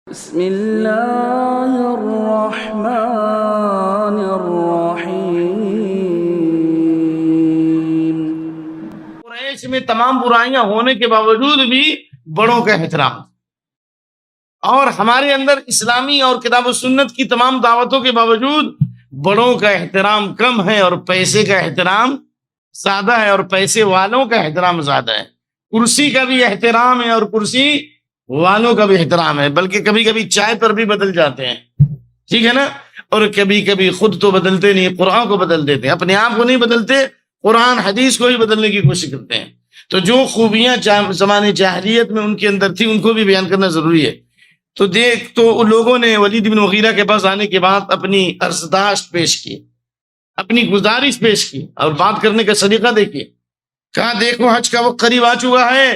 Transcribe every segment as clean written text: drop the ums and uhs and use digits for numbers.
بسم اللہ الرحمن الرحیم۔ قریش میں تمام برائیاں ہونے کے باوجود بھی بڑوں کا احترام، اور ہمارے اندر اسلامی اور کتاب و سنت کی تمام دعوتوں کے باوجود بڑوں کا احترام کم ہے، اور پیسے کا احترام زیادہ ہے، اور پیسے والوں کا احترام زیادہ ہے۔ کرسی کا بھی احترام ہے اور کرسی والوں کا بھی احترام ہے، بلکہ کبھی کبھی چائے پر بھی بدل جاتے ہیں، ٹھیک ہے نا؟ اور کبھی کبھی خود تو بدلتے نہیں، قرآن کو بدل دیتے ہیں، اپنے آپ کو نہیں بدلتے، قرآن حدیث کو ہی بدلنے کی کوشش کرتے ہیں۔ تو جو خوبیاں زمانے جاہلیت میں ان کے اندر تھی ان کو بھی بیان کرنا ضروری ہے۔ تو ان لوگوں نے ولید بن مغیرہ کے پاس آنے کے بعد اپنی عرضداشت پیش کی، اپنی گزارش پیش کی، اور بات کرنے کا طریقہ دیکھیے۔ کہا دیکھو حج کا وقت قریب آ چکا ہے،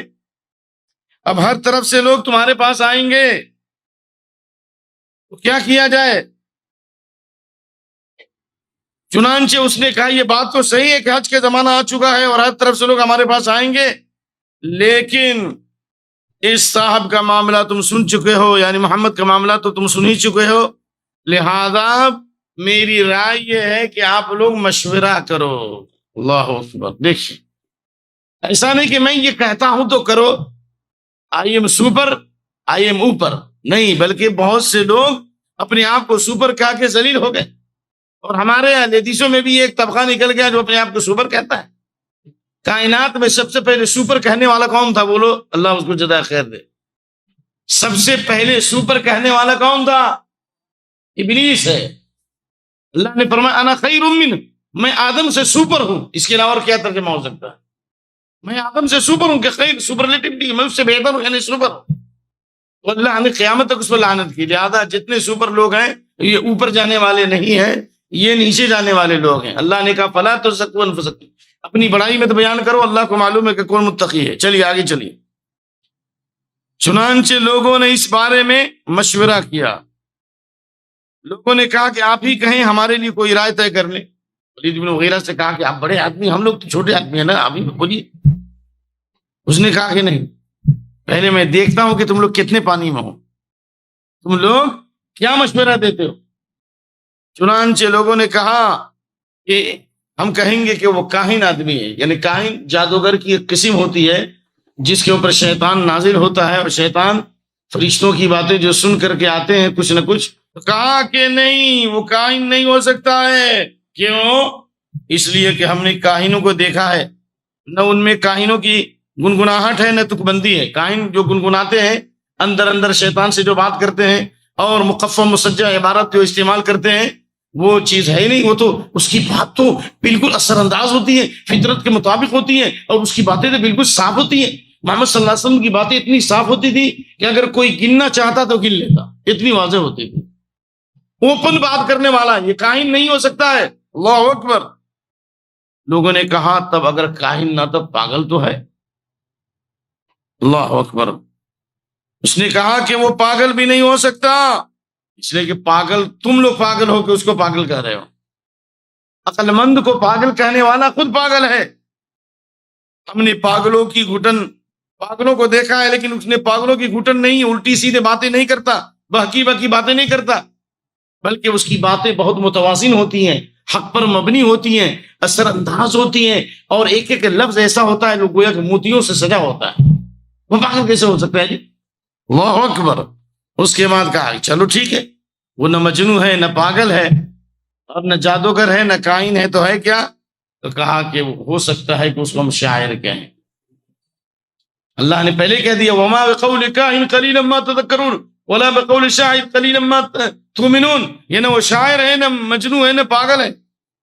اب ہر طرف سے لوگ تمہارے پاس آئیں گے، تو کیا کیا جائے؟ چنانچہ اس نے کہا یہ بات تو صحیح ہے کہ حج کا زمانہ آ چکا ہے اور ہر طرف سے لوگ ہمارے پاس آئیں گے، لیکن اس صاحب کا معاملہ تم سن چکے ہو، یعنی محمد کا معاملہ تو تم سن ہی چکے ہو، لہذا میری رائے یہ ہے کہ آپ لوگ مشورہ کرو۔ اللہ اکبر! دیکھیے، ایسا نہیں کہ میں یہ کہتا ہوں تو کرو، I am super, I am اوپر، نہیں، بلکہ بہت سے لوگ اپنے آپ کو سپر کہا کے ذلیل ہو گئے، اور ہمارے حدیثوں میں بھی ایک طبقہ نکل گیا جو اپنے آپ کو سپر کہتا ہے۔ کائنات میں سب سے پہلے سپر کہنے والا کون تھا؟ بولو، اللہ اس کو جزائے خیر دے۔ سب سے پہلے سپر کہنے والا کون تھا؟ ابلیس ہے۔ اللہ نے فرمایا انا خیر منہ، میں آدم سے سپر ہوں۔ اس کے علاوہ اور کیا ترجمہ ہو سکتا ہے؟ میں آدم سے سپر ہوں، کہ خیر سپرلیٹیوٹی، میں اس سے بہتر ہوں، یعنی سپر ہوں۔ تو اللہ نے قیامت تک اس پر لعنت کی، لہذا جتنے سپر لوگ ہیں یہ اوپر جانے والے نہیں ہیں، یہ نیچے جانے والے لوگ ہیں۔ اللہ نے کہا فلا تزکوا انفسکم، اپنی بڑائی میں تو بیان کرو، اللہ کو معلوم ہے کہ کون متقی ہے۔ چلیے آگے چلیے۔ چنانچہ لوگوں نے اس بارے میں مشورہ کیا، لوگوں نے کہا کہ آپ ہی کہیں، ہمارے لیے کوئی رائے طے کر لیں۔ ولید بن مغیرہ سے کہا کہ آپ بڑے آدمی، ہم لوگ تو چھوٹے آدمی ہیں نا، آپ ہی بولیے۔ اس نے کہا کہ نہیں، پہلے میں دیکھتا ہوں کہ تم لوگ کتنے پانی میں ہو، تم لوگ کیا مشورہ دیتے ہو۔ چنانچہ لوگوں نے کہا کہ ہم کہیں گے کہ وہ کاہن آدمی ہے، یعنی کاہن جادوگر کی ایک قسم ہوتی ہے جس کے اوپر شیطان نازل ہوتا ہے، اور شیطان فرشتوں کی باتیں جو سن کر کے آتے ہیں کچھ نہ کچھ۔ کہا کہ نہیں، وہ کاہن نہیں ہو سکتا ہے۔ کیوں؟ اس لیے کہ ہم نے کاہنوں کو دیکھا ہے، نہ ان میں کاہنوں کی گنگناہٹ ہے، نہ تک بندی ہے۔ کاہن جو گنگناتے ہیں، اندر اندر شیطان سے جو بات کرتے ہیں، اور مقفع مسجع عبارت جو استعمال کرتے ہیں، وہ چیز ہے ہی نہیں۔ وہ تو اس کی بات تو بالکل اثر انداز ہوتی ہے، فطرت کے مطابق ہوتی ہے، اور اس کی باتیں تو بالکل صاف ہوتی ہیں۔ محمد صلی اللہ علیہ وسلم کی باتیں اتنی صاف ہوتی تھی کہ اگر کوئی گننا چاہتا تو گن لیتا، اتنی واضح ہوتی تھی۔ اوپن بات کرنے والا یہ کاہن نہیں ہو سکتا ہے۔ اللہ اکبر! لوگوں نے کہا تب اگر کاہن نہ تب پاگل تو ہے۔ اللہ اکبر! اس نے کہا کہ وہ پاگل بھی نہیں ہو سکتا، اس لیے کہ پاگل تم لوگ پاگل ہو کہ اس کو پاگل کہہ رہے ہو۔ عقل مند کو پاگل کہنے والا خود پاگل ہے۔ ہم نے پاگلوں کو دیکھا ہے، لیکن اس نے پاگلوں کی گھٹن نہیں، الٹی سیدھے باتیں نہیں کرتا، بہکی بہکی باتیں نہیں کرتا، بلکہ اس کی باتیں بہت متوازن ہوتی ہیں، حق پر مبنی ہوتی ہیں، اثر انداز ہوتی ہیں، اور ایک ایک لفظ ایسا ہوتا ہے جو گویا کہ موتیوں سے سجا ہوتا ہے۔ وہ پاگل کیسے ہو سکتا ہے جی؟ اللہ اکبر! اس کے بعد کہا چلو ٹھیک ہے، وہ نہ مجنون ہے، نہ پاگل ہے، اور نہ جادوگر ہے، نہ کائن ہے، تو ہے کیا؟ تو کہا کہ ہو سکتا ہے کہ اس کو ہم شاعر کہیں۔ اللہ نے پہلے کہہ دیا وما بقول کاہن قلیلا ما تذکرون ولا بقول شاعر قلیلا ما تؤمنون، یہ نہ وہ شاعر ہے، نہ مجنون ہے، نہ پاگل ہے۔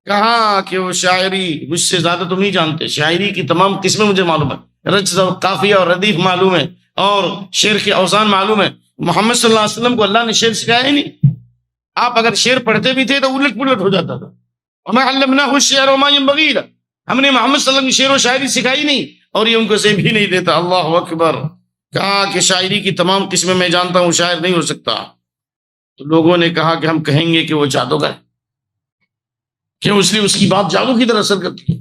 کہا کہ وہ شاعری مجھ سے زیادہ تم نہیں جانتے، شاعری کی تمام قسمیں مجھے معلوم ہے، رجز اور قافیہ اور ردیف معلوم ہے، اور شعر کے اوزان معلوم ہے۔ محمد صلی اللہ علیہ وسلم کو اللہ نے شعر سکھایا ہی نہیں، آپ اگر شعر پڑھتے بھی تھے تو الٹ پلٹ ہو جاتا تھا۔ وما علمناه الشعر وما ينبغي له، ہم نے محمد صلی اللہ علیہ وسلم کی شعر و شاعری سکھائی نہیں، اور یہ ان کو سے بھی نہیں دیتا۔ اللہ اکبر! کہا کہ شاعری کی تمام قسمیں میں جانتا ہوں، شاعر نہیں ہو سکتا۔ تو لوگوں نے کہا کہ ہم کہیں گے کہ وہ جادوگر ہے، کیوں؟ اس لیے اس کی بات جادو کی طرح اثر کرتی ہے۔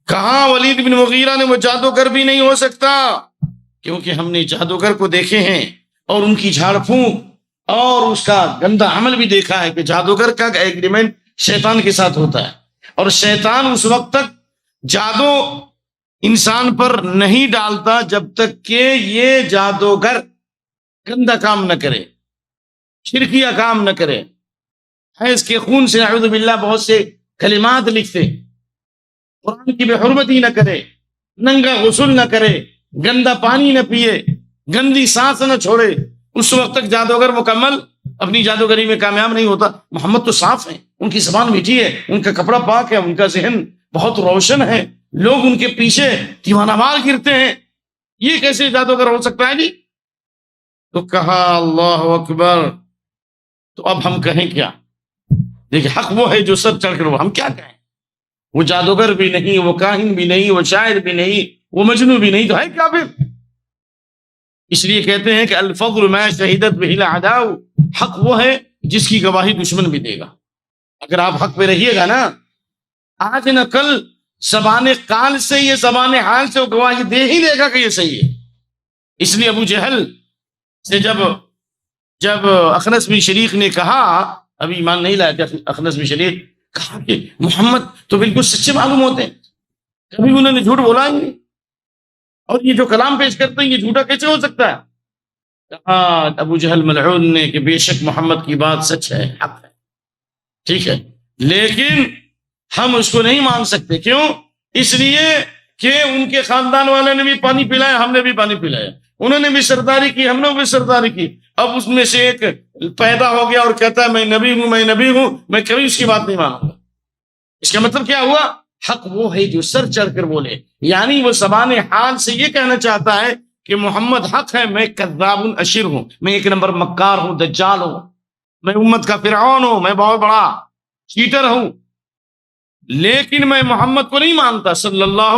کہا ولید بن مغیرہ نے وہ جادوگر بھی نہیں ہو سکتا، کیونکہ ہم نے جادوگر کو دیکھے ہیں، اور ان کی جھاڑ پھونک اور اس کا گندا عمل بھی دیکھا ہے کہ جادوگر کا ایگریمنٹ شیطان کے ساتھ ہوتا ہے، اور شیطان اس وقت تک جادو انسان پر نہیں ڈالتا جب تک کہ یہ جادوگر گندا کام نہ کرے، شرکیہ کام نہ کرے، حیض کے خون سے اعوذ باللہ بہت سے کلمات لکھتے، قرآن کی بے حرمتی نہ کرے، ننگا غسل نہ کرے، گندا پانی نہ پیے، گندی سانس نہ چھوڑے، اس وقت تک جادوگر مکمل اپنی جادوگری میں کامیاب نہیں ہوتا۔ محمد تو صاف ہیں، ان کی زبان میٹھی ہے، ان کا کپڑا پاک ہے، ان کا ذہن بہت روشن ہے، لوگ ان کے پیچھے دیوانہ وار گرتے ہیں، یہ کیسے جادوگر ہو سکتا ہے جی؟ تو کہا اللہ اکبر۔ تو اب ہم کہیں کیا؟ دیکھیں، حق وہ ہے جو سر چڑھ کر، وہ ہم کیا کہیں؟ وہ جادوگر بھی نہیں، وہ کاہن بھی نہیں، وہ شاعر بھی نہیں، وہ مجنون بھی نہیں، تو ہے کیا پھر؟ اس لیے کہتے ہیں کہ الفضل ما شہدت بہ الاعداء، حق وہ ہے جس کی گواہی دشمن بھی دے گا۔ اگر آپ حق پہ رہیے گا نا، آج نہ کل زبان قال سے، یہ زبان حال سے وہ گواہی دے ہی دے گا کہ یہ صحیح ہے۔ اس لیے ابو جہل سے جب اخنس بن شریق نے کہا، ابھی ایمان نہیں لایا تھا اخنس بن شریق، کہا کہ محمد تو بالکل سچے معلوم ہوتے ہیں، کبھی انہوں نے جھوٹ بولا ہی نہیں، اور یہ جو کلام پیش کرتے ہیں یہ جھوٹا کیسے ہو سکتا ہے؟ کہا ابو جہل ملعون نے کہ بے شک محمد کی بات سچ ہے، حق ہے، ٹھیک ہے، لیکن ہم اس کو نہیں مان سکتے۔ کیوں؟ اس لیے کہ ان کے خاندان والے نے بھی پانی پلایا، ہم نے بھی پانی پلایا، انہوں نے بھی سرداری کی، ہم نے بھی سرداری کی، اب اس میں سے ایک پیدا ہو گیا اور کہتا ہے میں نبی ہوں، میں نبی ہوں، میں کبھی اس کی بات نہیں مانوں گا۔ اس کا مطلب کیا ہوا؟ حق وہ ہے جو سر چڑھ کر بولے، یعنی وہ زبان حال سے یہ کہنا چاہتا ہے کہ محمد حق ہے، میں کذاب اشر ہوں، میں ایک نمبر مکار ہوں، دجال ہوں، میں امت کا فرعون ہوں، میں بہت بڑا چیٹر ہوں، لیکن میں محمد کو نہیں مانتا صلی اللہ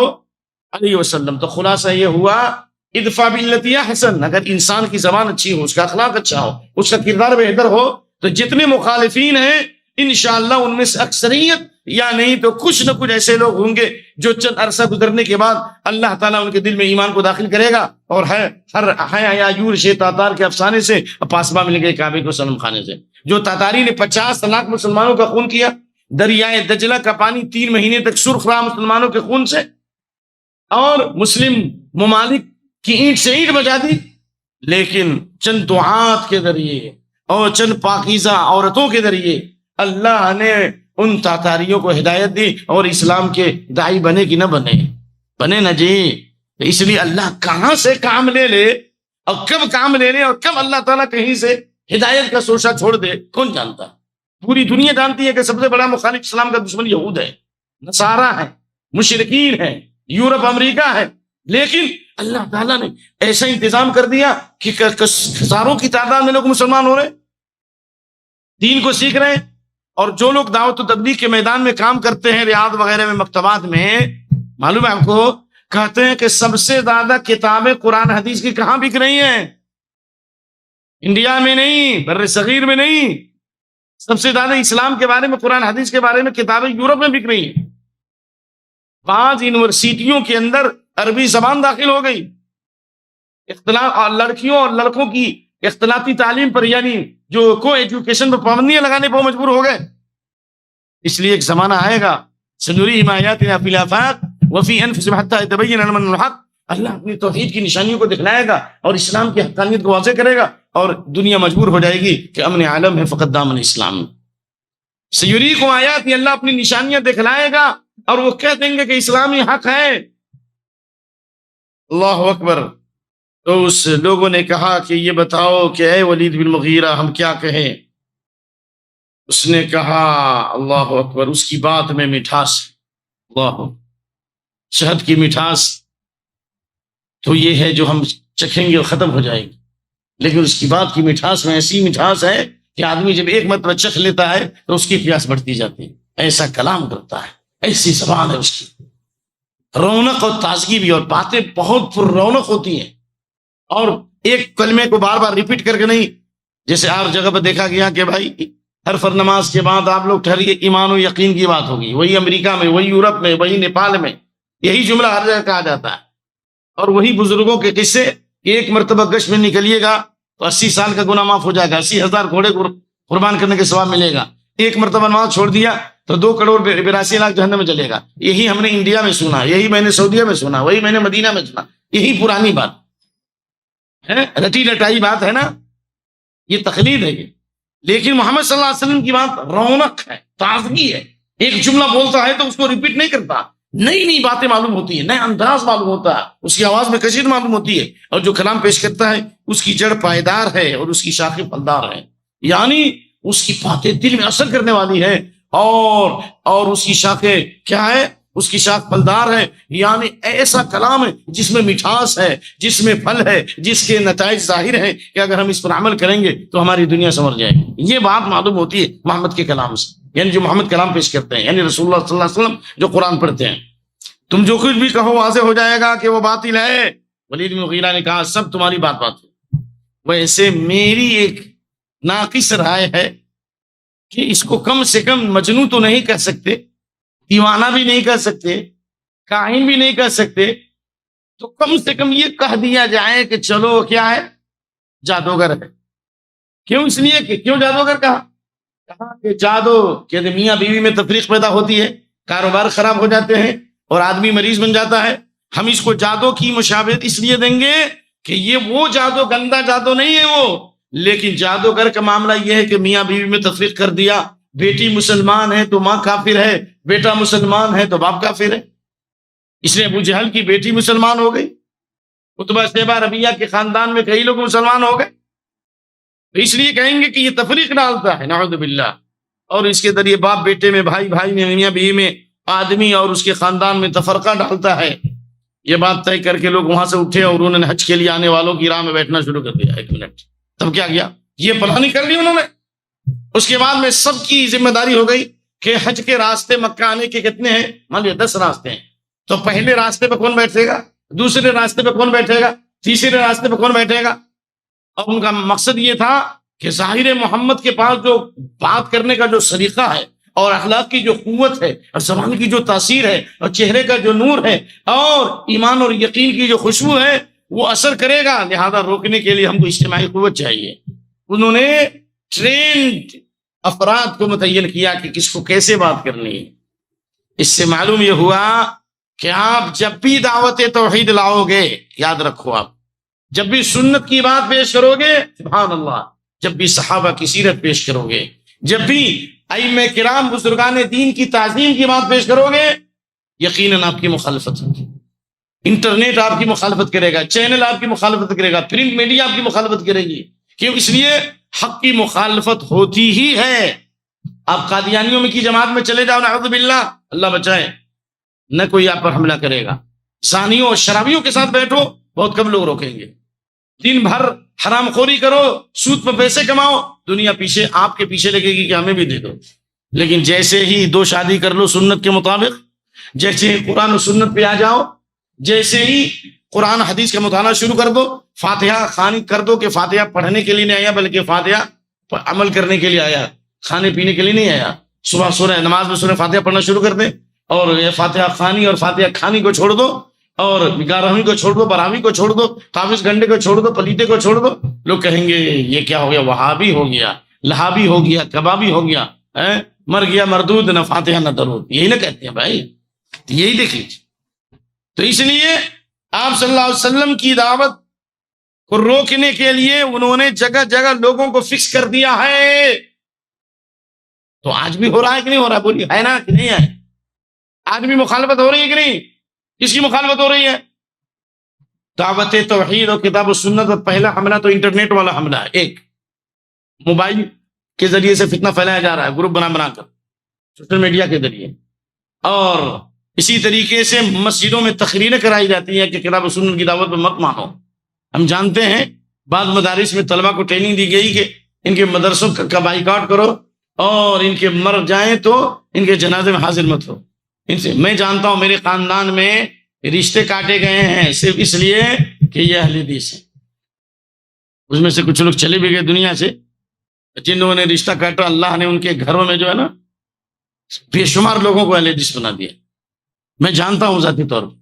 علیہ وسلم۔ تو خلاصہ یہ ہوا ادفع باللتی احسن، اگر انسان کی زبان اچھی ہو، اس کا اخلاق اچھا ہو، اس کا کردار بہتر ہو، تو جتنے مخالفین ہیں انشاءاللہ ان میں سے اکثریت یا نہیں تو کچھ نہ کچھ ایسے لوگ ہوں گے جو چند عرصہ گزرنے کے بعد اللہ تعالیٰ ان کے دل میں ایمان کو داخل کرے گا، اور یاجوج تاتار کے افسانے سے پاسباں مل گئے کعبے کو صنم خانے سے۔ جو تاتاری نے 50 لاکھ مسلمانوں کا خون کیا، دریائے دجلہ کا پانی 3 مہینے تک سرخ رہا مسلمانوں کے خون سے، اور مسلم ممالک کی اینٹ سے اینٹ بجا دی، لیکن چند دعات کے ذریعے اور چند پاکیزہ عورتوں کے ذریعے اللہ نے ان تاتاریوں کو ہدایت دی، اور اسلام کے داعی بنے کہ نہ بنے نا جی۔ اس لیے اللہ کہاں سے کام لے لے اور کب کام لے لے اور کب اللہ تعالیٰ کہیں سے ہدایت کا سوچا چھوڑ دے، کون جانتا؟ پوری دنیا جانتی ہے کہ سب سے بڑا مخالف اسلام کا دشمن یہود ہے، نصارہ ہے، مشرکین ہے، یورپ امریکہ ہے، لیکن اللہ تعالیٰ نے ایسا انتظام کر دیا کہ ہزاروں کی تعداد میں لوگ مسلمان ہو رہے، دین کو سیکھ رہے ہیں۔ اور جو لوگ دعوت و تبلیغ کے میدان میں کام کرتے ہیں، ریاض وغیرہ میں، مکتبات میں، معلوم ہے آپ کو، کہتے ہیں کہ سب سے زیادہ کتابیں قرآن حدیث کی کہاں بک رہی ہیں؟ انڈیا میں نہیں، بر صغیر میں نہیں، سب سے زیادہ اسلام کے بارے میں، قرآن حدیث کے بارے میں کتابیں یورپ میں بک رہی ہیں۔ بعض یونیورسٹیوں کے اندر عربی زبان داخل ہو گئی، اختلاف لڑکیوں اور لڑکوں کی اختلاطی تعلیم پر، یعنی جو کو ایجوکیشن پر پابندیاں لگانے پر مجبور ہو گئے۔ اس لیے ایک زمانہ آئے گا سنريهم آياتنا في الآفاق وفي أنفسهم حتى يتبين لهم أنه الحق، اللہ اپنی توحید کی نشانیوں کو دکھلائے گا اور اسلام کی حقانیت کو واضح کرے گا، اور دنیا مجبور ہو جائے گی کہ امن عالم ہے فقط دامن اسلام۔ سیریکم آیات، اللہ اپنی نشانیاں دکھلائے گا اور وہ کہہ دیں گے کہ اسلامی حق ہے۔ اللہ اکبر۔ تو اس لوگوں نے کہا کہ یہ بتاؤ کہ اے ولید بن مغیرہ ہم کیا کہیں؟ اس نے کہا اللہ اکبر، اس کی بات میں مٹھاس، اللہ، شہد کی مٹھاس تو یہ ہے جو ہم چکھیں گے اور ختم ہو جائے گی، لیکن اس کی بات کی مٹھاس میں ایسی مٹھاس ہے کہ آدمی جب ایک مرتبہ چکھ لیتا ہے تو اس کی پیاس بڑھتی جاتی ہے، ایسا کلام کرتا ہے، ایسی زبان ہے اس کی، رونق اور تازگی بھی، اور باتیں بہت پر رونق ہوتی ہیں، اور ایک کلمے کو بار بار ریپیٹ کر کے نہیں، جیسے ہر جگہ پر دیکھا گیا کہ بھائی ہر فر نماز کے بعد آپ لوگ ٹھہریے، ایمان و یقین کی بات ہوگی، وہی امریکہ میں، وہی یورپ میں، وہی نیپال میں، یہی جملہ ہر جگہ کہا جاتا ہے، اور وہی بزرگوں کے قصے، ایک مرتبہ گشت میں نکلیے گا تو 80 سال کا گناہ معاف ہو جائے گا، 80,000 گھوڑے قربان کرنے کے ثواب ملے گا۔ ایک مرتبہ نماز چھوڑ دیا تو 2,82,00,000 جہنم میں چلے گا۔ یہی ہم نے انڈیا میں سنا، یہی میں نے سعودیہ میں سنا، وہی میں نے مدینہ میں سنا، یہی پرانی بات ہے، رٹی رٹائی بات ہے نا، یہ تقلید ہے یہ۔ لیکن محمد صلی اللہ علیہ وسلم کی بات رونق ہے، تازگی ہے، ایک جملہ بولتا ہے تو اس کو ریپیٹ نہیں کرتا، نئی نئی باتیں معلوم ہوتی ہیں، نئے انداز معلوم ہوتا ہے، اس کی آواز میں کشید معلوم ہوتی ہے، اور جو کلام پیش کرتا ہے اس کی جڑ پائیدار ہے اور اس کی شاخیں پھلدار ہیں، یعنی اس کی باتیں دل میں اثر کرنے والی ہے، اور اس کی شاخیں کیا ہے، اس کی شاخ پھلدار ہے، یعنی ایسا کلام ہے جس میں مٹھاس ہے، جس میں پھل ہے، جس کے نتائج ظاہر ہیں کہ اگر ہم اس پر عمل کریں گے تو ہماری دنیا سنور جائے گی۔ یہ بات معلوم ہوتی ہے محمد کے کلام سے، یعنی جو محمد کلام پیش کرتے ہیں، یعنی رسول اللہ صلی اللہ علیہ وسلم جو قرآن پڑھتے ہیں۔ تم جو کچھ بھی کہو واضح ہو جائے گا کہ وہ باطل ہے۔ ولید بن مغیرہ نے کہا سب تمہاری بات ہے، ویسے میری ایک ناقص رائے ہے کہ اس کو کم سے کم مجنون تو نہیں کہہ سکتے، دیوانہ بھی نہیں کہہ سکتے، کاہن بھی نہیں کہہ سکتے، تو کم سے کم یہ کہہ دیا جائے کہ چلو کیا ہے، جادوگر ہے۔ کیوں؟ اس لیے کہ کیوں جادوگر کہا کہ جادو کہ میاں بیوی میں تفریق پیدا ہوتی ہے، کاروبار خراب ہو جاتے ہیں اور آدمی مریض بن جاتا ہے۔ ہم اس کو جادو کی مشابہت اس لیے دیں گے کہ یہ وہ جادو، گندا جادو نہیں ہے وہ، لیکن جادوگر کا معاملہ یہ ہے کہ میاں بیوی میں تفریق کر دیا، بیٹی مسلمان ہے تو ماں کافر ہے، بیٹا مسلمان ہے تو باپ کافر ہے۔ اس لیے ابو جہل کی بیٹی مسلمان ہو گئی، عتبہ شیبہ ربیہ کے خاندان میں کئی لوگ مسلمان ہو گئے، تو اس لیے کہیں گے کہ یہ تفریق ڈالتا ہے، نعوذ باللہ، اور اس کے ذریعے باپ بیٹے میں، بھائی بھائی میں، میاں بیوی میں، آدمی اور اس کے خاندان میں تفرقہ ڈالتا ہے۔ یہ بات طے کر کے لوگ وہاں سے اٹھے اور انہوں نے حج کے لیے آنے والوں کی راہ میں بیٹھنا شروع کر دیا۔ ایک منٹ، تب کیا کیا؟ یہ پلاننگ کر لی انہوں نے۔ اس کے بعد میں سب کی ذمہ داری ہو گئی کہ حج کے راستے مکہ آنے کے کتنے ہیں؟ مان لیے 10 راستے ہیں، تو پہلے راستے پہ کون بیٹھے گا، دوسرے راستے پہ کون بیٹھے گا، تیسرے راستے پہ کون بیٹھے گا؟ اور ان کا مقصد یہ تھا کہ ظاہر محمد کے پاس جو بات کرنے کا جو سلیقہ ہے اور اخلاق کی جو قوت ہے اور زبان کی جو تاثیر ہے اور چہرے کا جو نور ہے اور ایمان اور یقین کی جو خوشبو ہے وہ اثر کرے گا، لہذا روکنے کے لیے ہم کو اجتماعی قوت چاہیے۔ انہوں نے ٹرینڈ افراد کو متعین کیا کہ کس کو کیسے بات کرنی ہے۔ اس سے معلوم یہ ہوا کہ آپ جب بھی دعوت توحید لاؤ گے، یاد رکھو، آپ جب بھی سنت کی بات پیش کرو گے، سبحان اللہ، جب بھی صحابہ کی سیرت پیش کرو گے، جب بھی ائمہ کرام بزرگان دین کی تعظیم کی بات پیش کرو گے، یقیناً آپ کی مخالفت ہوگی۔ انٹرنیٹ آپ کی مخالفت کرے گا، چینل آپ کی مخالفت کرے گا، پرنٹ میڈیا آپ کی مخالفت کرے گی، کیوں؟ اس لیے حق کی مخالفت ہوتی ہی ہے۔ آپ قادیانیوں میں کی جماعت میں چلے جاؤ، نعوذ باللہ، اللہ بچائے، نہ کوئی آپ پر حملہ کرے گا۔ زانیوں اور شرابیوں کے ساتھ بیٹھو، بہت کم لوگ روکیں گے۔ دن بھر حرام خوری کرو، سود پر پیسے کماؤ، دنیا پیچھے آپ کے پیچھے لگے گی کہ ہمیں بھی دے دو۔ لیکن جیسے ہی 2 شادی کر لو سنت کے مطابق، جیسے ہی قرآن و سنت پہ آ جاؤ، جیسے ہی قرآن حدیث کا مطالعہ شروع کر دو، فاتحہ خوانی کر دو کہ فاتحہ پڑھنے کے لیے نہیں آیا بلکہ فاتحہ عمل کرنے کے لیے آیا، کھانے پینے کے لیے نہیں آیا۔ صبح سورہ نماز میں سورہ فاتحہ پڑھنا شروع کر دیں، اور یہ فاتحہ خوانی اور فاتحہ کھانی کو چھوڑ دو، اور 11ویں کو چھوڑ دو، 12ویں کو چھوڑ دو، 24 گھنٹے کو چھوڑ دو، پلیتے کو چھوڑ دو۔ لوگ کہیں گے یہ کیا ہو گیا، وہابی ہو گیا، لہابی ہو گیا، کبابی ہو گیا، مر گیا مردود، نہ فاتحہ نہ درود، یہی نہ کہتے ہیں بھائی، یہی دیکھ لیجیے۔ تو اس لیے آپ صلی اللہ علیہ وسلم کی دعوت کو روکنے کے لیے انہوں نے جگہ جگہ لوگوں کو فکس کر دیا ہے۔ تو آج بھی ہو رہا ہے کہ نہیں ہو رہا؟ بولیے، ہے نا کہ نہیں ہے؟ آج بھی مخالفت ہو رہی ہے کہ نہیں؟ کس کی مخالفت ہو رہی ہے؟ دعوت توحید اور کتاب و سنت پر پہلا حملہ تو انٹرنیٹ والا حملہ ہے، ایک موبائل کے ذریعے سے فتنہ پھیلایا جا رہا ہے، گروپ بنا کر، سوشل میڈیا کے ذریعے، اور اسی طریقے سے مسجدوں میں تقریریں کرائی جاتی ہیں کہ کتاب و سنت کی دعوت پہ مت مانو۔ ہم جانتے ہیں بعض مدارس میں طلبہ کو ٹریننگ دی گئی کہ ان کے مدرسوں کا بائیکاٹ کرو، اور ان کے مر جائیں تو ان کے جنازے میں حاضر مت ہو۔ ان سے میں جانتا ہوں میرے خاندان میں رشتے کاٹے گئے ہیں صرف اس لیے کہ یہ اہل حدیث ہیں۔ اس میں سے کچھ لوگ چلے بھی گئے دنیا سے، جن لوگوں نے رشتہ کاٹا، اللہ نے ان کے گھروں میں جو ہے نا بے شمار لوگوں کو اہل حدیث بنا دیا، میں جانتا ہوں ذاتی طور پر۔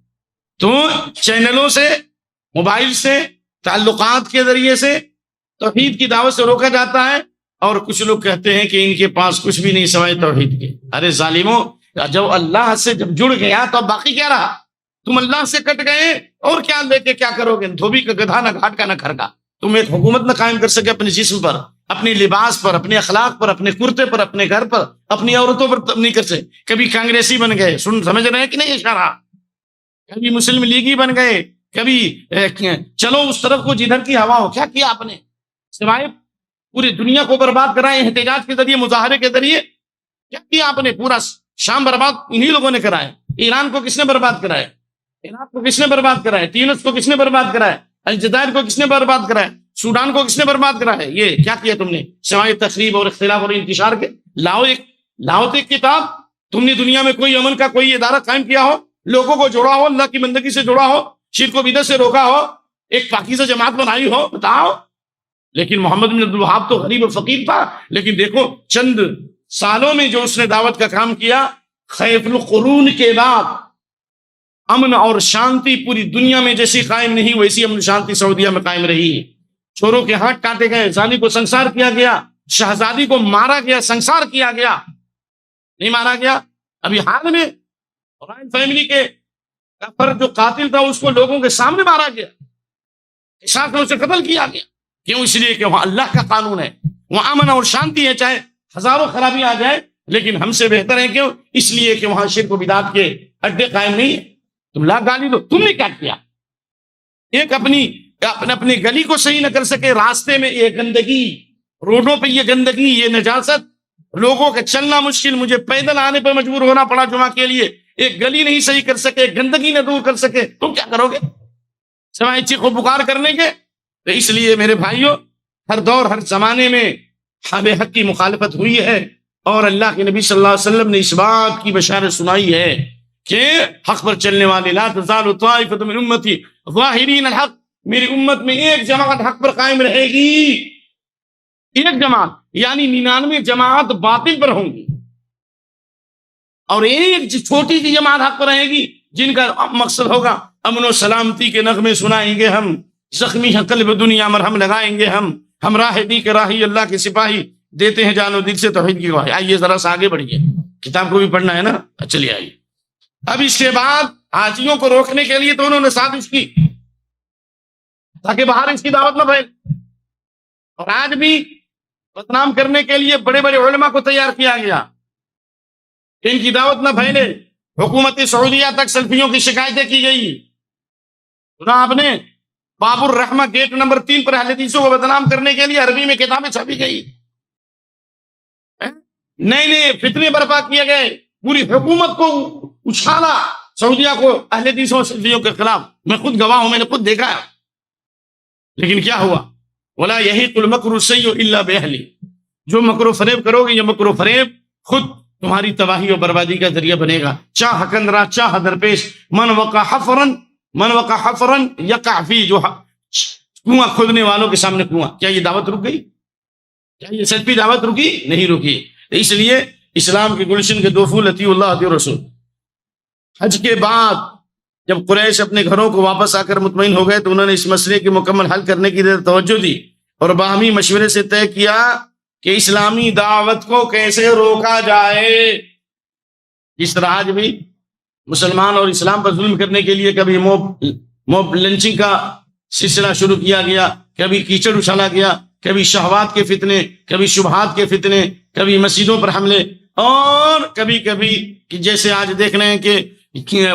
تو چینلوں سے، موبائل سے، تعلقات کے ذریعے سے توحید کی دعوت سے روکا جاتا ہے، اور کچھ لوگ کہتے ہیں کہ ان کے پاس کچھ بھی نہیں سوائے توحید کے۔ ارے ظالموں، جب اللہ سے جب جڑ گیا تو اب باقی کیا رہا؟ تم اللہ سے کٹ گئے، اور کیا لے کے کیا کرو گے؟ دھوبی کا گدھا، نہ گھاٹ کا نہ گھر کا۔ تم ایک حکومت نہ قائم کر سکے اپنے جسم پر، اپنے لباس پر، اپنے اخلاق پر، اپنے کرتے پر، اپنے گھر پر، اپنی عورتوں پر نہیں کر سکے۔ کبھی کانگریسی بن گئے، سمجھ رہے ہیں کہ نہیں اشارہ؟ کبھی مسلم لیگی بن گئے، کبھی چلو اس طرف کو جدھر کی ہوا ہو۔ کیا کیا آپ نے؟ سوائے پوری دنیا کو برباد کرائے احتجاج کے ذریعے، مظاہرے کے ذریعے۔ کیا کیا آپ نے؟ پورا شام برباد انہی لوگوں نے کرایا۔ ایران کو کس نے برباد کرایا؟ عراق کو کس نے برباد کرایا؟ تیونس کو کس نے برباد کرایا؟ الجزائر کو کس نے برباد کرایا؟ سوڈان کو کس نے برباد کرایا؟ یہ کیا کیا تم نے سوائے تخریب اور اختلاف اور انتشار کے؟ لاؤ تو ایک کتاب۔ تم نے دنیا میں کوئی امن کا کوئی ادارہ قائم کیا ہو، لوگوں کو جوڑا ہو، اللہ کی بندگی سے جوڑا ہو، شرک و بدعت سے روکا ہو، ایک پاکیزہ جماعت بنائی ہو، بتاؤ۔ لیکن محمد بن عبد الوہاب تو غریب اور فقیر تھا، لیکن دیکھو چند سالوں میں جو اس نے دعوت کا کام کیا، خیف القرون کے بعد امن اور شانتی پوری دنیا میں جیسی قائم نہیں، ویسی امن شانتی سعودیہ میں قائم رہی۔ چوروں کے ہاتھ کاٹے گئے، زانی کو سنسار کیا گیا، شہزادی کو مارا گیا، سنسار کیا گیا، نہیں مارا گیا؟ ابھی حال میں رائل فیملی کے فرد جو قاتل تھا اس کو لوگوں کے سامنے مارا گیا، ساتھ میں اسے قتل کیا گیا۔ کیوں؟ اس لیے کہ وہاں اللہ کا قانون ہے، وہاں امن اور شانتی ہے، چاہے ہزاروں خرابی آ جائے لیکن ہم سے بہتر ہے۔ کیوں؟ اس لیے کہ وہاں شرک و بدعت کے اڈے قائم نہیں ہے۔ تم لا گالی دو، تم نے کیا کیا؟ ایک اپنی گلی کو صحیح نہ کر سکے، راستے میں یہ گندگی، روڈوں پہ یہ گندگی، یہ نجاست، لوگوں کا چلنا مشکل، مجھے پیدل آنے پہ مجبور ہونا پڑا جمعہ کے لیے، ایک گلی نہیں صحیح کر سکے، گندگی نہ دور کر سکے، تم کیا کرو گے سوائے چیخ و پکار کرنے کے؟ تو اس لیے میرے بھائیوں، ہر دور ہر زمانے میں حق کی مخالفت ہوئی ہے، اور اللہ کے نبی صلی اللہ علیہ وسلم نے اس بات کی بشارت سنائی ہے کہ حق پر چلنے والے، لا تزال طائفۃ من امتی ظاہرین الحق، میری امت میں ایک جماعت حق پر قائم رہے گی، ایک جماعت، یعنی 99 جماعت باطل پر ہوں گی، اور ایک چھوٹی سی جماعت حق پر رہے گی، جن کا مقصد ہوگا امن و سلامتی کے نغمے سنائیں گے ہم، زخمی ہے قلب دنیا مرہم لگائیں گے ہم راہ دی کے راہی، اللہ کے سپاہی، دیتے ہیں جان و دل سے توحید کی گواہی۔ آئیے ذرا سا آگے بڑھیے، کتاب کو بھی پڑھنا ہے نا، چلیے آئیے۔ اب اس کے بعد حاجیوں کو روکنے کے لیے تو انہوں نے سازش کی تاکہ باہر اس کی دعوت نہ پھیلے، اور آج بھی بدنام کرنے کے لیے بڑے بڑے علماء کو تیار کیا گیا کہ ان کی دعوت نہ پھیلے۔ حکومت سعودیہ تک سلفیوں کی شکایتیں کی گئی، سنا آپ نے؟ باب الرحمہ گیٹ نمبر 3 پر اہل حدیثوں کو بدنام کرنے کے لیے عربی میں کتابیں چھپی گئی، نئے نئے فتنے برپا کیے گئے، پوری حکومت کو اچھالا سعودیہ کو اہل حدیثوں اور سلفیوں کے خلاف۔ میں خود گواہ ہوں، میں نے خود دیکھا ہے۔ لیکن کیا ہوا؟ ولا یحیق المکر السیء الا باہلہ، جو مکر و فریب کرو گے، یہ مکر و فریب خود تمہاری تباہی اور بربادی کا ذریعہ بنے گا۔ چاہ کندرا چاہ درپیش، من وقع حفرا یقع فی، جو کنواں کھودنے والوں کے سامنے کنواں۔ کیا یہ دعوت رک گئی؟ کیا یہ سچی دعوت رکی؟ نہیں رکی۔ اس لیے اسلام کے گلشن کے 2 پھول، اطیع اللہ اطیع رسول۔ حج کے بعد جب قریش اپنے گھروں کو واپس آ کر مطمئن ہو گئے تو انہوں نے اس مسئلے کے مکمل حل کرنے کی توجہ دی، اور باہمی مشورے سے طے کیا کہ اسلامی دعوت کو کیسے روکا جائے۔ اس طرح آج بھی مسلمان اور اسلام پر ظلم کرنے کے لیے کبھی موب لنچنگ کا سلسلہ شروع کیا گیا، کبھی کیچڑ اچھالا گیا، کبھی شہوات کے فتنے، کبھی شبہات کے فتنے، کبھی مسجدوں پر حملے، اور کبھی کہ جیسے آج دیکھ رہے ہیں کہ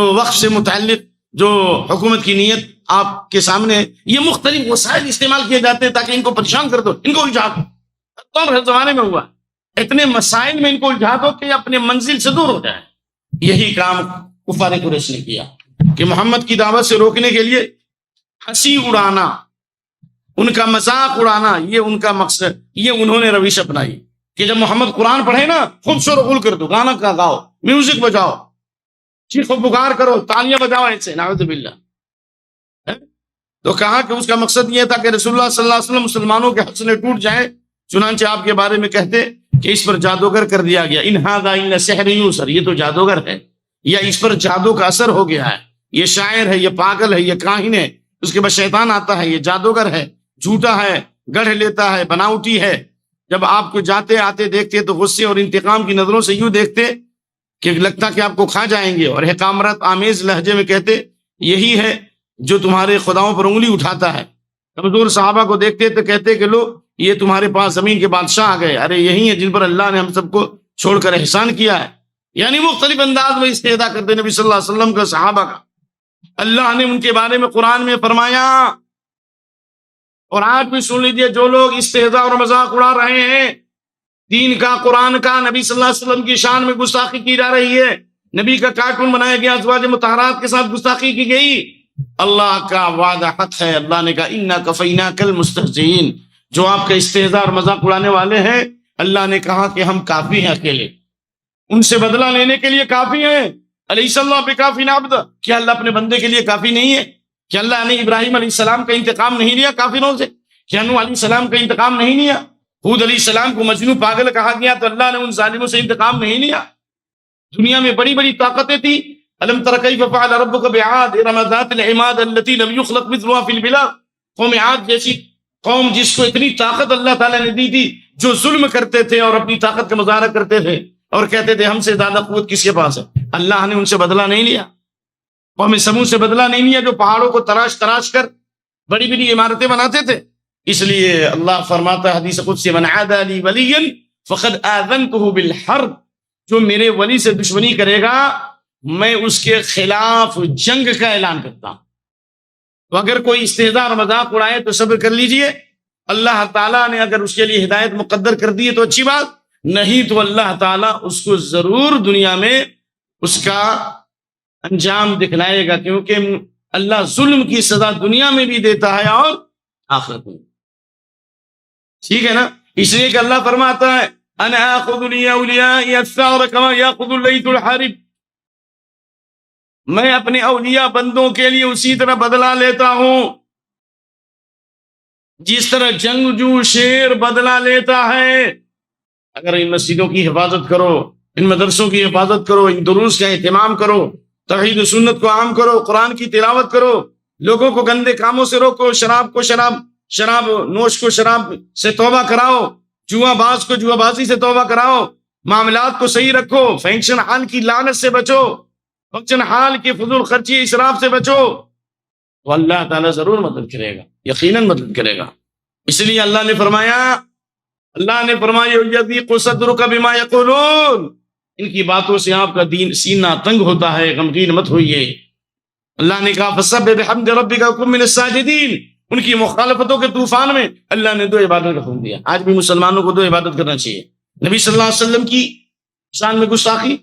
وقف سے متعلق جو حکومت کی نیت آپ کے سامنے، یہ مختلف وسائل استعمال کیے جاتے ہیں تاکہ ان کو پریشان کر دو، ان کو الجھا دو۔ ہر زمانے میں ہوا، اتنے مسائل میں ان کو الجھا دو کہ اپنے منزل سے دور ہو جائے۔ یہی کام کفار قریش نے کیا کہ محمد کی دعوت سے روکنے کے لیے ہنسی اڑانا، ان کا مذاق اڑانا، یہ ان کا مقصد، یہ انہوں نے روش اپنائی کہ جب محمد قرآن پڑھے نا، خوب شور و غل کر دو، گانا کا گاؤ، میوزک بجاؤ، چیخ و پکار کرو، تالیاں بجاؤ، ایسے نعوذ باللہ۔ تو کہا کہ اس کا مقصد یہ تھا کہ رسول اللہ صلی اللہ علیہ وسلم مسلمانوں کے حوصلے ٹوٹ جائیں، چنانچہ آپ کے بارے میں کہتے کہ اس پر جادوگر کر دیا گیا، ان ھذا الا سحر یوسر، یہ تو جادوگر ہے، یا اس پر جادو کا اثر ہو گیا ہے، یہ شاعر ہے، یہ پاگل ہے، یہ کاہن ہے، اس کے بعد شیطان آتا ہے، یہ جادوگر ہے، جھوٹا ہے، گڑھ لیتا ہے، بناوٹی ہے۔ جب آپ کو جاتے آتے دیکھتے تو غصے اور انتقام کی نظروں سے یوں دیکھتے کہ لگتا کہ آپ کو کھا جائیں گے، اور حکامت آمیز لہجے میں کہتے یہی ہے جو تمہارے خداؤں پر انگلی اٹھاتا ہے۔ کمزور صحابہ کو دیکھتے تو کہتے کہ لو یہ تمہارے پاس زمین کے بادشاہ آ گئے، ارے یہی ہیں جن پر اللہ نے ہم سب کو چھوڑ کر احسان کیا ہے۔ یعنی مختلف انداز میں استہزاء کرتے نبی صلی اللہ علیہ وسلم کا، صحابہ کا۔ اللہ نے ان کے بارے میں قرآن میں فرمایا، اور آج بھی سن لیجیے، جو لوگ استہزاء اور مذاق اڑا رہے ہیں دین کا، قرآن کا، نبی صلی اللہ علیہ وسلم کی شان میں گستاخی کی جا رہی ہے، نبی کا کارٹون بنایا گیا، ازواج مطہرات کے ساتھ گستاخی کی گئی، اللہ کا وعدہ حق ہے۔ اللہ نے کہا انا کفیناک المستہزئین، جو آپ کا استہزاء اور مذاق اڑانے والے ہیں، اللہ نے کہا کہ ہم کافی ہیں، اکیلے ان سے بدلہ لینے کے لیے کافی ہیں۔ الیس اللہ بکافٍ عبدہ، کیا اللہ اپنے بندے کے لیے کافی نہیں ہے؟ کیا اللہ نے ابراہیم علیہ السلام کا انتقام نہیں لیا کافروں سے؟ کیا نوح علیہ السلام کا انتقام نہیں لیا؟ ہود علیہ السلام کو مجنون پاگل کہا گیا تو اللہ نے ان ظالموں سے انتقام نہیں لیا؟ دنیا میں بڑی بڑی طاقتیں تھیں۔ الم تر کیف فعل ربک بعاد ارم ذات العماد التي لم يخلق مثلها في البلاد، قوم عاد جیسی قوم جس کو اتنی طاقت اللہ تعالیٰ نے دی تھی، جو ظلم کرتے تھے اور اپنی طاقت کا مظاہرہ کرتے تھے اور کہتے تھے ہم سے زیادہ قوت کس کے پاس ہے۔ اللہ نے ان سے بدلہ نہیں لیا، قوم سمود سے بدلہ نہیں لیا، جو پہاڑوں کو تراش تراش کر بڑی بڑی عمارتیں بناتے تھے۔ اس لیے اللہ فرماتا ہے حدیث قدسی، من عادى لي وليا فقد آذنته بالحرب، جو میرے ولی سے دشمنی کرے گا میں اس کے خلاف جنگ کا اعلان کرتا ہوں۔ تو اگر کوئی استہزاء اور مذاق اڑائے تو صبر کر لیجئے، اللہ تعالیٰ نے اگر اس کے لیے ہدایت مقدر کر دی ہے تو اچھی بات، نہیں تو اللہ تعالیٰ اس کو ضرور دنیا میں اس کا انجام دکھلائے گا، کیونکہ اللہ ظلم کی سزا دنیا میں بھی دیتا ہے اور آخرت میں۔ ٹھیک ہے نا؟ اس لیے کہ اللہ فرماتا ہے انا آخذ لاولیاء الثار کما یاخذ اللیث الحارب، میں اپنے اولیاء بندوں کے لیے اسی طرح بدلہ لیتا ہوں جس طرح جنگجو شیر بدلہ لیتا ہے۔ اگر ان مسجدوں کی حفاظت کرو، ان مدرسوں کی حفاظت کرو، ان دروس کا اہتمام کرو، توحید و سنت کو عام کرو، قرآن کی تلاوت کرو، لوگوں کو گندے کاموں سے روکو، شراب نوش کو شراب سے توبہ کراؤ، جوا باز کو جوا بازی سے توبہ کراؤ، معاملات کو صحیح رکھو، فنکشن حال کی لعنت سے بچو، فنکشن حال کے فضول خرچی اسراف سے بچو، تو اللہ تعالیٰ ضرور مدد کرے گا، یقیناً مدد کرے گا۔ اس لیے اللہ نے فرمایا یضیق صدرک بما یقولون، ان کی باتوں سے آپ کا دین سینہ تنگ ہوتا ہے، غمگین مت ہوئیے۔ اللہ نے کہا فسبح بحمد ربک وکن من الساجدین، ان کی مخالفتوں کے طوفان میں اللہ نے 2 عبادت کا حکم دیا۔ آج بھی مسلمانوں کو 2 عبادت کرنا چاہیے، نبی صلی اللہ علیہ وسلم کی شان میں گستاخی،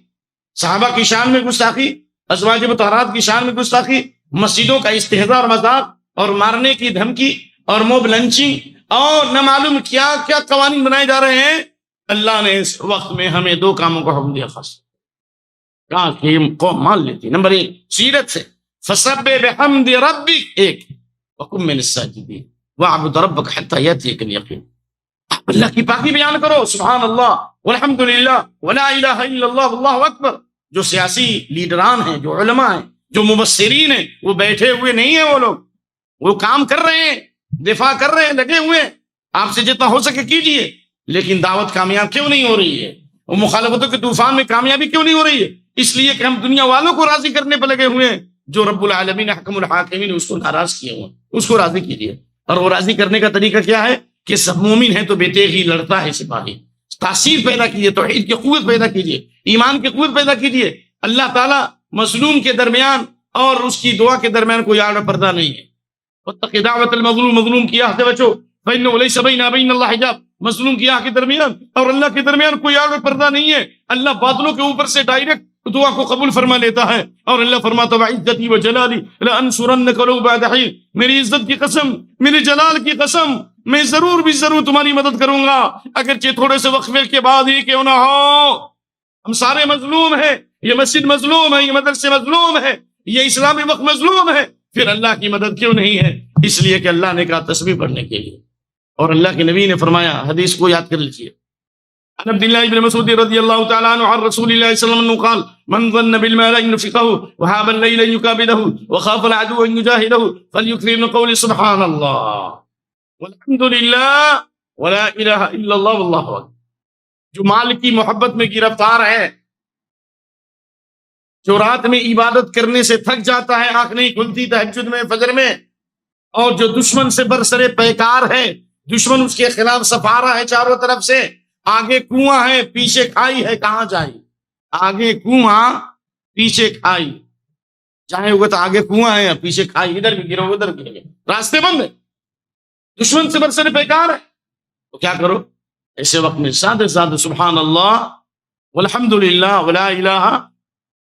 صحابہ کی شان میں گستاخی، ازواج مطہرات کی شان میں گستاخی، مسجدوں کا استہزاء اور مذاق اور مارنے کی دھمکی اور موب لنچنگ اور نہ معلوم کیا کیا قوانین بنائے جا رہے ہیں۔ اللہ نے اس وقت میں ہمیں 2 کاموں کا حکم دیا خاص، کہا کہ یہ قوم مان لیتی۔ نمبر 1 سیرت سے فسبح بحمد ربک، 1 وکن من الساجدین واعبد ربک حتی یاتیک الیقین، اللہ کی پاکی بیان کرو، سبحان اللہ والحمد للہ ولا الہ الا اللہ واللہ اکبر۔ جو سیاسی لیڈران ہیں، جو علماء ہیں، جو مبصرین ہیں، وہ بیٹھے ہوئے نہیں ہیں، وہ لوگ وہ کام کر رہے ہیں، دفاع کر رہے ہیں، لگے ہوئے ہیں۔ آپ سے جتنا ہو سکے کیجئے، لیکن دعوت کامیاب کیوں نہیں ہو رہی ہے؟ وہ مخالفتوں کے طوفان میں کامیابی کیوں نہیں ہو رہی ہے؟ اس لیے کہ ہم دنیا والوں کو راضی کرنے پر لگے ہوئے ہیں، جو رب العالمین حکم الحاکمین اس کو ناراض کیے ہوئے، اس کو راضی کیجئے۔ اور وہ راضی کرنے کا طریقہ کیا ہے کہ سب مومن ہیں تو بے تیغ ہی لڑتا ہے سپاہی، تاثیر پیدا کیجئے، توحید کی قوت پیدا کیجئے، ایمان کی قوت پیدا کیجئے۔ اللہ تعالیٰ مظلوم کے درمیان اور اس کی دعا کے درمیان کوئی آڑ پردہ نہیں ہے۔ واتق دعوت المظلوم، مظلوم کی آہ سے بچو، فإنه ليس بينها وبين الله حجاب، مظلوم کی آہ کے درمیان اور اللہ کے درمیان کوئی آڑ پردہ نہیں ہے۔ اللہ بادلوں کے اوپر سے ڈائریکٹ دعا کو قبول فرما لیتا ہے، اور اللہ فرماتا ہے وعزتی وجلالی لانصرنک ولو بعد حین، میری عزت کی قسم، میرے جلال کی قسم، میں ضرور بھی ضرور تمہاری مدد کروں گا، اگرچہ تھوڑے سے وقفے کے بعد ہی کیوں نہ ہو۔ ہم سارے مظلوم ہیں، یہ مسجد مظلوم ہے، یہ مدرسے مظلوم ہے، یہ اسلامی وقت مظلوم ہے، پھر اللہ کی مدد کیوں نہیں ہے؟ اس لیے کہ اللہ نے کہا تسبیح پڑھنے کے لیے، اور اللہ کے نبی نے فرمایا، حدیث کو یاد کر لیجیے، عن عبد الله بن مسعود رضي الله تعالى عنه عن رسول الله صلى الله عليه وسلم قال من ظن بالمال أن ينفقه وهاب الليل أن يكابده وخاف العدو أن يجاهده فليكثر من قول سبحان الله والحمد لله ولا إله إلا الله والله أكبر. جو مال کی محبت میں گرفتار ہے، جو رات میں عبادت کرنے سے تھک جاتا ہے، آنکھ نہیں کھلتی تہجد میں فجر میں، اور جو دشمن سے برسرے پیکار ہے، دشمن اس کے خلاف سفارہ ہے چاروں طرف سے، آگے کنواں ہے پیچھے کھائی ہے، کہاں جائے؟ آگے کنواں پیچھے کھائی، جائیں ہوگا تو آگے کنواں ہے پیچھے کھائی، ادھر بھی گرو ادھر بھی گرو، راستے بند ہے، دشمن سے برسرے پیکار ہے، تو کیا کرو؟ ایسے وقت میں زیادہ سے زیادہ سبحان اللہ والحمد للہ ولا الہ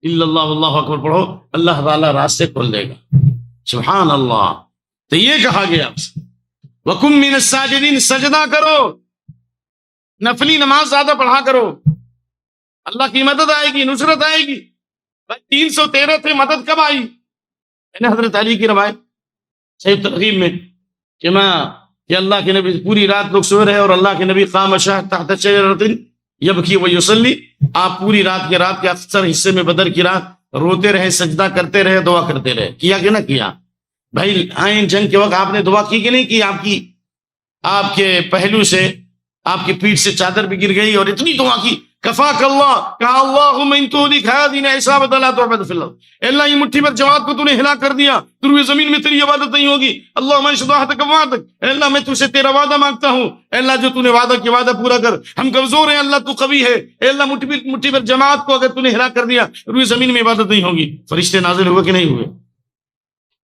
الا اللہ واللہ اکبر پڑھو، اللہ تعالیٰ راستے کھول دے گا. سبحان اللہ. تو یہ کہا گیا آپ سے وَكُن مِّنَ السَّاجِدِينَ، سجدہ کرو، نفلی نماز زیادہ پڑھا کرو، اللہ کی مدد آئے گی، نصرت آئے گی. 313 تھے، مدد کب آئی؟ حضرت علی کی روایت صحیح ترغیب میں کہ اللہ کے نبی پوری رات لوگ سو رہے اور اللہ کے نبی قام شاہ تحت شجرۃ یبکی و یصلی، آپ پوری رات کے اکثر حصے میں بدر کی رات روتے رہے، سجدہ کرتے رہے، دعا کرتے رہے. کیا کہ نہ کیا؟ بھائی آئین جنگ کے وقت آپ نے دعا کی کہ نہیں کی؟ آپ کے پہلو سے، آپ کی پیٹھ سے چادر بھی گر گئی اور اتنی دعا کی، کفاک اللہ، کہا اللہم ان تہلک ہذہ عصابۃ لا تعبد فی الارض، اللہ یہ مٹھی بھر جماعت کو تو نے ہلاک کر دیا، روئے زمین میں تیری عبادت نہیں ہوگی. اللہم انشد عہدک ووعدک، اللہ میں تجھ سے تیرا وعدہ مانگتا ہوں، اللہ جو تو نے وعدہ کیا وعدہ پورا کر، ہم کمزور ہیں، اللہ تو قوی ہے، اللہ مٹھی بھر جماعت کو اگر تو نے ہلاک کر دیا روئے زمین میں عبادت نہیں ہوگی. فرشتے نازل ہوئے کہ نہیں ہوئے؟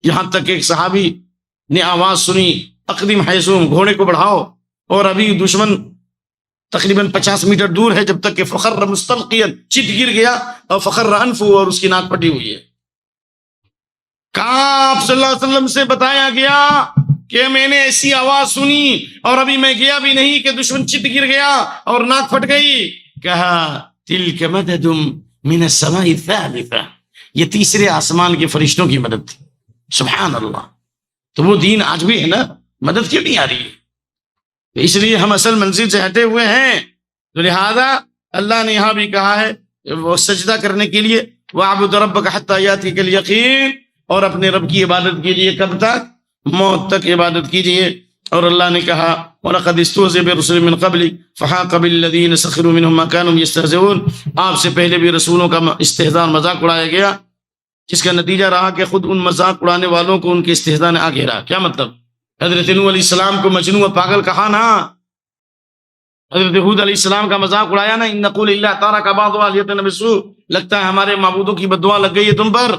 یہاں تک ایک صحابی نے آواز سنی، اقدم حیثوم، گھوڑے کو بڑھاؤ، اور ابھی دشمن تقریباً 50 میٹر دور ہے، جب تک کہ فخر مستلقیا، چٹ گر گیا اور فخر انفو، اور اس کی ناک پٹی ہوئی ہے. کہا آپ صلی اللہ علیہ وسلم سے بتایا گیا کہ میں نے ایسی آواز سنی اور ابھی میں گیا بھی نہیں کہ دشمن چٹ گر گیا اور ناک پھٹ گئی. کہا تلک مدد من السماء الثالثہ، یہ تیسرے آسمان کے فرشتوں کی مدد تھی. سبحان اللہ. تو وہ دین آج بھی ہے نا، مدد کیوں نہیں آ رہی ہے؟ اس لیے ہم اصل منزل سے ہٹے ہوئے ہیں. تو لہذا اللہ نے یہاں بھی کہا ہے وہ سجدہ کرنے کے لیے وَاعْبُدْ رَبَّكَ حَتَّى يَأْتِيَكَ الْيَقِينُ، اور اپنے رب کی عبادت کیجیے کب تک؟ موت تک عبادت کیجیے. اور اللہ نے کہا وَلَقَدِ اسْتُهْزِئَ بِرُسُلٍ مِّن قَبْلِكَ فَحَاقَ بِالَّذِينَ سَخِرُوا مِنْهُم مَّا كَانُوا يَسْتَهْزِئُونَ، آپ سے پہلے بھی رسولوں کا استہزاء اور مذاق اڑایا گیا، جس کا نتیجہ رہا کہ خود ان مذاق اڑانے والوں کو ان کے استہزاء نے آ گھیرا. کیا مطلب؟ حضرت نوح علیہ السلام کو مجنون و پاگل کہا نا، حضرت ہود علیہ السلام کا مذاق اڑایا نا، ان نقول الا تارک بعض آلیتنا بالسوء، لگتا ہے ہمارے معبودوں کی بد دعا لگ گئی ہے تم پر.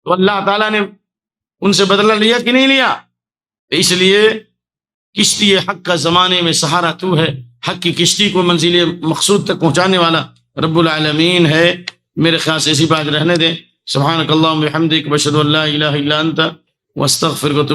تو اللہ تعالیٰ نے ان سے بدلہ لیا کہ نہیں لیا؟ اس لیے کشتی حق کا زمانے میں سہارا تو ہے، حق کی کشتی کو منزل مقصود تک پہنچانے والا رب العالمین ہے. میرے خیال سے اسی بات رہنے دیں. سبحانک اللہم وبحمدک، واشہد ان لا الہ الا انت، واستغفرک.